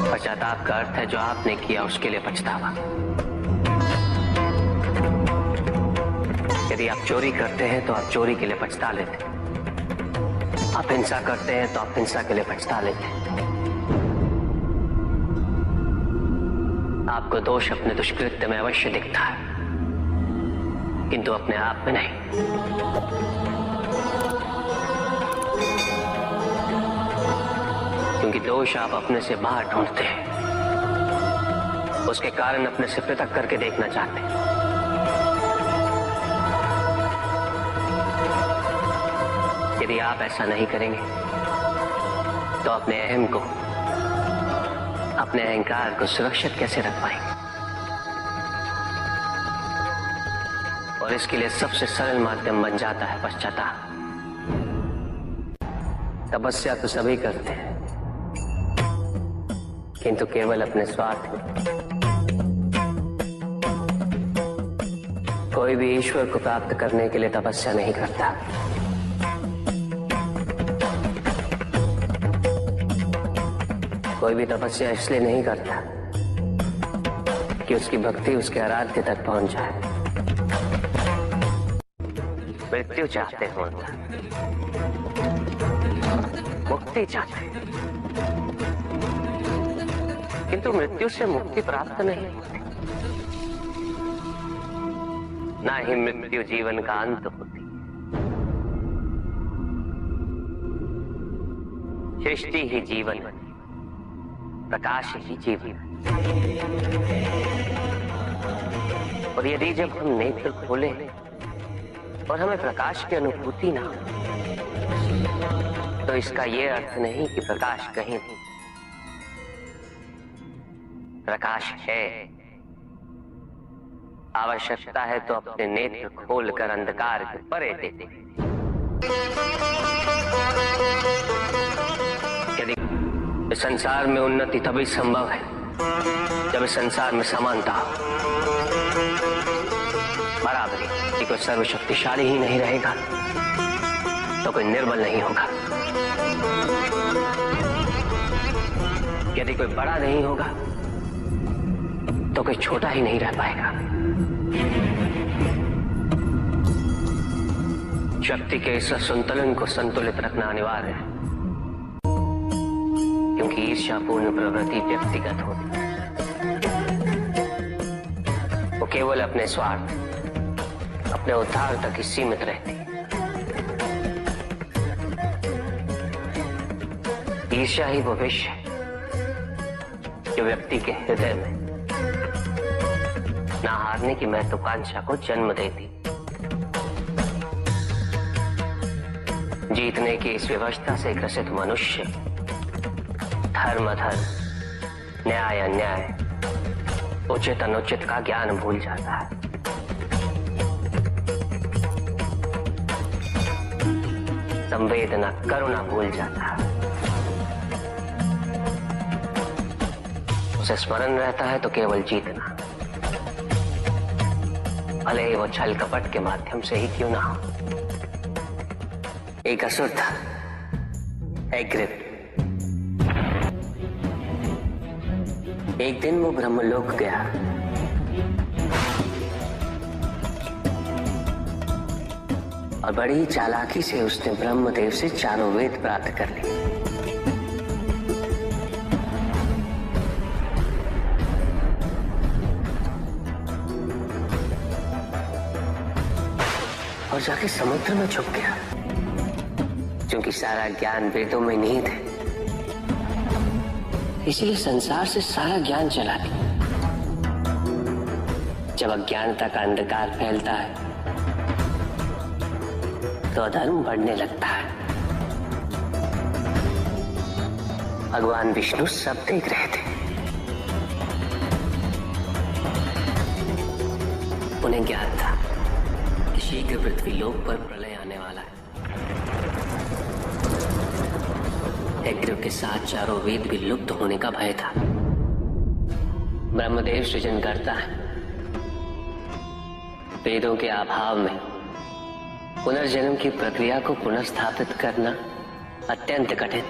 पश्चाताप का अर्थ है जो आपने किया उसके लिए पछतावा। यदि आप चोरी करते हैं तो आप चोरी के लिए पछता लेते, आप हिंसा करते हैं तो आप हिंसा के लिए पछता लेते। आपको दोष अपने दुष्कृत्य में अवश्य दिखता है, किंतु अपने आप में नहीं। क्योंकि दोष आप अपने से बाहर ढूंढते हैं, उसके कारण अपने से पृथक करके देखना चाहते हैं। यदि आप ऐसा नहीं करेंगे तो अपने अहम को, अपने अहंकार को सुरक्षित कैसे रख पाएंगे? और इसके लिए सबसे सरल माध्यम बन जाता है पश्चाताप। तपस्या तो सभी करते हैं, किंतु केवल अपने स्वार्थ में। कोई भी ईश्वर को प्राप्त करने के लिए तपस्या नहीं करता। कोई भी तपस्या इसलिए नहीं करता कि उसकी भक्ति उसके आराध्य तक पहुंच जाए। मृत्यु चाहते हो, मुक्ति चाहते, किंतु मृत्यु से मुक्ति प्राप्त नहीं होती। ना ही मृत्यु जीवन का अंत होती। सृष्टि ही जीवन, प्रकाश ही जीवन। और यदि जब हम नेत्र खोले और हमें प्रकाश की अनुभूति ना हो, तो इसका यह अर्थ नहीं कि प्रकाश कहीं नहीं। प्रकाश है। आवश्यकता है तो अपने नेत्र खोलकर अंधकार के परे देते। यदि इस संसार में उन्नति तभी संभव है जब इस संसार में समानता हो, बराबरी। कि कोई सर्वशक्तिशाली ही नहीं रहेगा तो कोई निर्बल नहीं होगा। यदि कोई बड़ा नहीं होगा तो कोई छोटा ही नहीं रह पाएगा। शक्ति के इस संतुलन को संतुलित रखना अनिवार्य है, क्योंकि ईर्ष्यापूर्ण प्रवृत्ति व्यक्तिगत होती, वो केवल अपने स्वार्थ, अपने उद्धार तक ही सीमित रहती। ईर्ष्या ही वो विष है जो व्यक्ति के हृदय में ना हारने की महत्वाकांक्षा को जन्म देती। जीतने की इस व्यवस्था से ग्रसित मनुष्य धर्म अधर्म, न्याय अन्याय, उचित अनुचित का ज्ञान भूल जाता है। संवेदना, करुणा भूल जाता है। उसे स्मरण रहता है तो केवल जीतना, भले ही वो छल कपट के माध्यम से ही क्यों ना हो। एक असुर था, एग्रिप। एक दिन वो ब्रह्मलोक गया। और बड़ी चालाकी से उसने ब्रह्मदेव से चारों वेद प्राप्त कर लिए। और जाके समुद्र में छुप गया, क्योंकि सारा ज्ञान वेदों में निहित है। इसीलिए संसार से सारा ज्ञान चला गया। जब अज्ञानता का अंधकार फैलता है तो अधर्म बढ़ने लगता है। भगवान विष्णु सब देख रहे थे। उन्हें ज्ञात था कि शीघ्र पृथ्वी लोक पर प्रलय आने वाला है। एग्रिप के साथ चारों वेद भी लुप्त होने का भय था। ब्रह्मदेव सृजन करता है। वेदों के अभाव में पुनर्जन्म की प्रक्रिया को पुनर्स्थापित करना अत्यंत कठिन।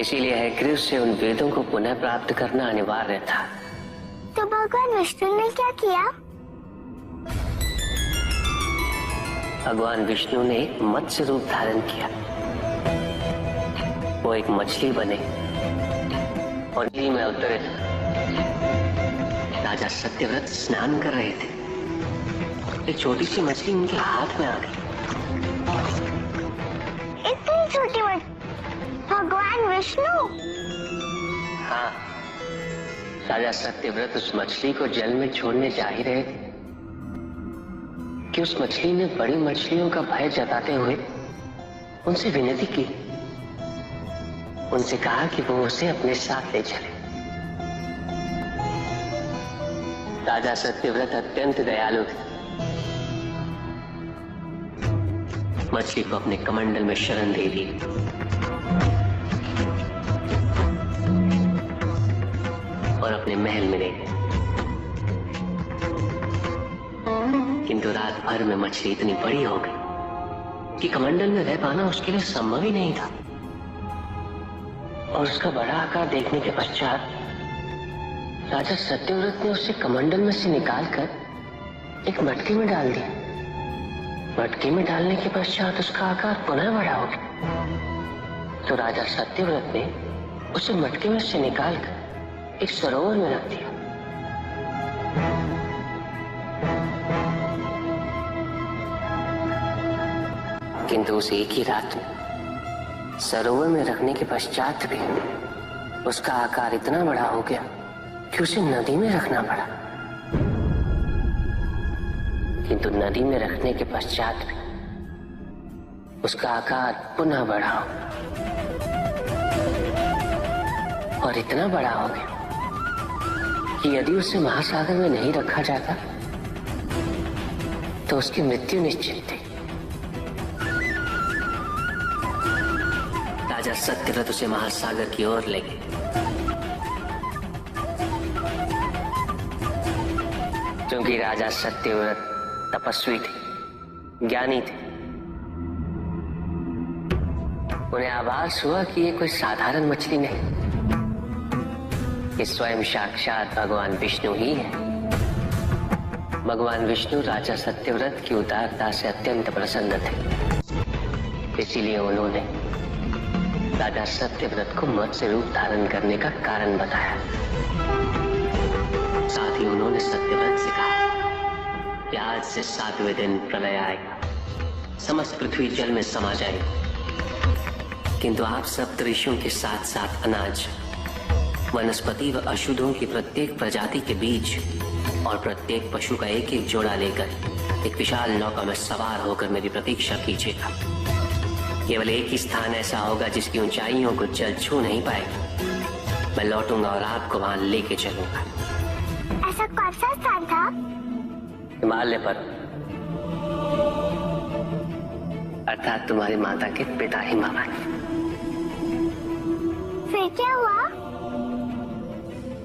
इसीलिए हयग्रीव से उन वेदों को पुनः प्राप्त करना अनिवार्य था। तो भगवान विष्णु ने क्या किया? भगवान विष्णु ने एक मत्स्य रूप धारण किया। वो एक मछली बने और नदी में उतरे। राजा सत्यव्रत स्नान कर रहे थे। एक छोटी सी मछली उनके हाथ में आ गई। इतनी छोटी मछली? भगवान विष्णु? हाँ, राजा सत्यव्रत उस मछली को जल में छोड़ने जा ही रहे थे कि उस मछली ने बड़ी मछलियों का भय जताते हुए उनसे विनती की। उनसे कहा कि वो उसे अपने साथ ले चले। राजा सत्यव्रत अत्यंत दयालु थे। मछली को अपने कमंडल में शरण दे दी और अपने महल में ले गए। किंतु रात भर में मछली इतनी बड़ी हो गई कि कमंडल में रह पाना उसके लिए संभव ही नहीं था। और उसका बड़ा आकार देखने के पश्चात राजा सत्यव्रत ने उसे कमंडल में से निकालकर एक मटके में डाल दिया। मटके में डालने के पश्चात उसका आकार पुनः बड़ा हो गया। तो राजा सत्यव्रत ने उसे मटके में से निकालकर एक सरोवर में रख दिया। किंतु उस एक ही रात में सरोवर में रखने के पश्चात भी उसका आकार इतना बड़ा हो गया कि उसे नदी में रखना पड़ा। किंतु नदी में रखने के पश्चात भी उसका आकार पुनः बड़ा हो और इतना बड़ा हो गया कि यदि उसे महासागर में नहीं रखा जाता तो उसकी मृत्यु निश्चित थी। राजा सत्यव्रत उसे महासागर की ओर ले गए। क्योंकि राजा सत्यव्रत तपस्वी थे, ज्ञानी थे, उन्हें आभास हुआ कि ये कोई साधारण मछली नहीं, ये स्वयं साक्षात भगवान विष्णु ही है। भगवान विष्णु राजा सत्यव्रत की उदारता से अत्यंत प्रसन्न थे। इसीलिए उन्होंने राजा सत्यव्रत को मत्स्य रूप धारण करने का कारण बताया। साथ ही उन्होंने सत्यव्रत से कहा कि आज से 7वें दिन प्रलय आएगा, समस्त पृथ्वी जल में समा जाएगी। किंतु आप सप्तऋषियों के साथ साथ अनाज, वनस्पति व अशुद्धों की प्रत्येक प्रजाति के बीज और प्रत्येक पशु का एक एक जोड़ा लेकर एक विशाल नौका में सवार होकर मेरी प्रतीक्षा कीजिएगा। केवल एक ही स्थान ऐसा होगा जिसकी ऊंचाइयों को जल छू नहीं पाएगा। मैं लौटूंगा और आपको वहां लेके चलूंगा। ऐसा कौन सा स्थान था? हिमालय पर, अर्थात तुम्हारी माता के पिता हिमालय। फिर क्या हुआ?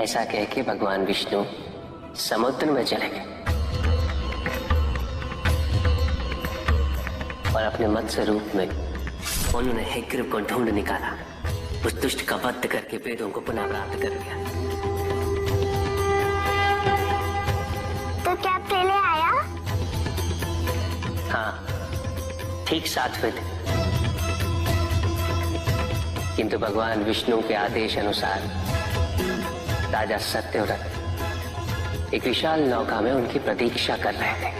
ऐसा कह के भगवान विष्णु समुद्र में चले गए और अपने मत्स्य रूप में उन्होंने हयग्रीव को ढूंढ निकाला। उस दुष्ट का वध करके वेदों को पुनः प्राप्त कर लिया। तो क्या प्रलय आया? हाँ, ठीक 7वें दिन। किंतु भगवान विष्णु के आदेश अनुसार राजा सत्यव्रत एक विशाल नौका में उनकी प्रतीक्षा कर रहे थे।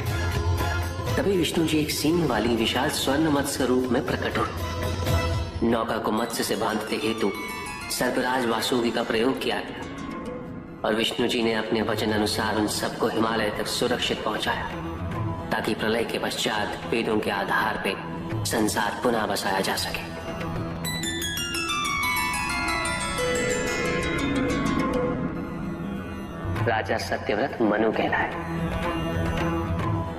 तभी विष्णु जी एक सींग वाली विशाल स्वर्ण मत्स्य रूप में प्रकट हुए। नौका को मत्स्य से बांधते हेतु सर्पराज वासुकी का प्रयोग किया गया और विष्णु जी ने अपने वचन अनुसार उन सबको हिमालय तक सुरक्षित पहुंचाया, ताकि प्रलय के पश्चात वेदों के आधार पर संसार पुनः बसाया जा सके। राजा सत्यव्रत मनु कहलाए।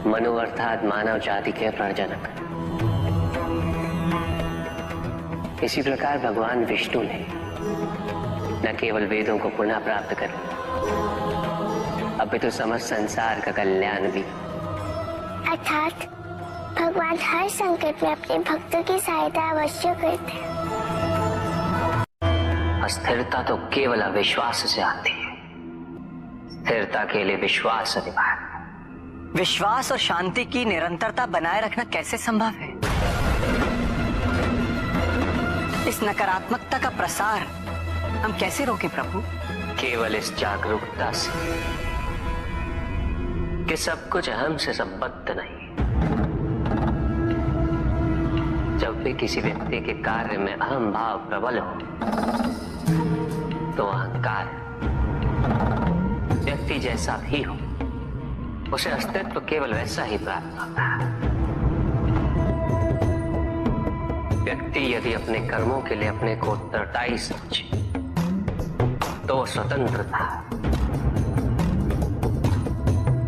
मनु अर्थात मानव जाति के प्रणजनक। इसी प्रकार भगवान विष्णु ने न केवल वेदों को पुनः प्राप्त कर अपितु समस्त संसार का कल्याण भी। अर्थात भगवान हर संकट में अपने भक्तों की सहायता अवश्य करते हैं। अस्थिरता तो केवल अविश्वास से आती है। स्थिरता के लिए विश्वास अनिवार्य है। विश्वास और शांति की निरंतरता बनाए रखना कैसे संभव है? इस नकारात्मकता का प्रसार हम कैसे रोकें प्रभु? केवल इस जागरूकता से कि सब कुछ अहम से संबद्ध नहीं। जब भी किसी व्यक्ति के कार्य में अहम भाव प्रबल हो तो अहंकार व्यक्ति जैसा भी हो उसे अस्तित्व केवल वैसा ही प्राप्त होता है। व्यक्ति यदि अपने कर्मों के लिए अपने को उत्तरदायी समझे तो वो स्वतंत्र था।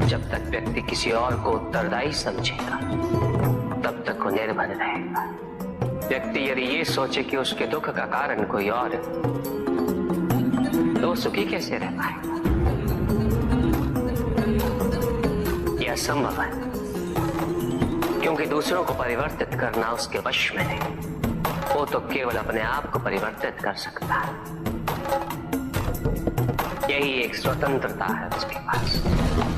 जब तक व्यक्ति किसी और को उत्तरदायी समझेगा तब तक वो निर्भर रहेगा। व्यक्ति यदि ये सोचे कि उसके दुख का कारण कोई और है तो सुखी कैसे रह पाएगा? यह असंभव है, क्योंकि दूसरों को परिवर्तित करना उसके वश में नहीं। वो तो केवल अपने आप को परिवर्तित कर सकता है। यही एक स्वतंत्रता है उसके पास।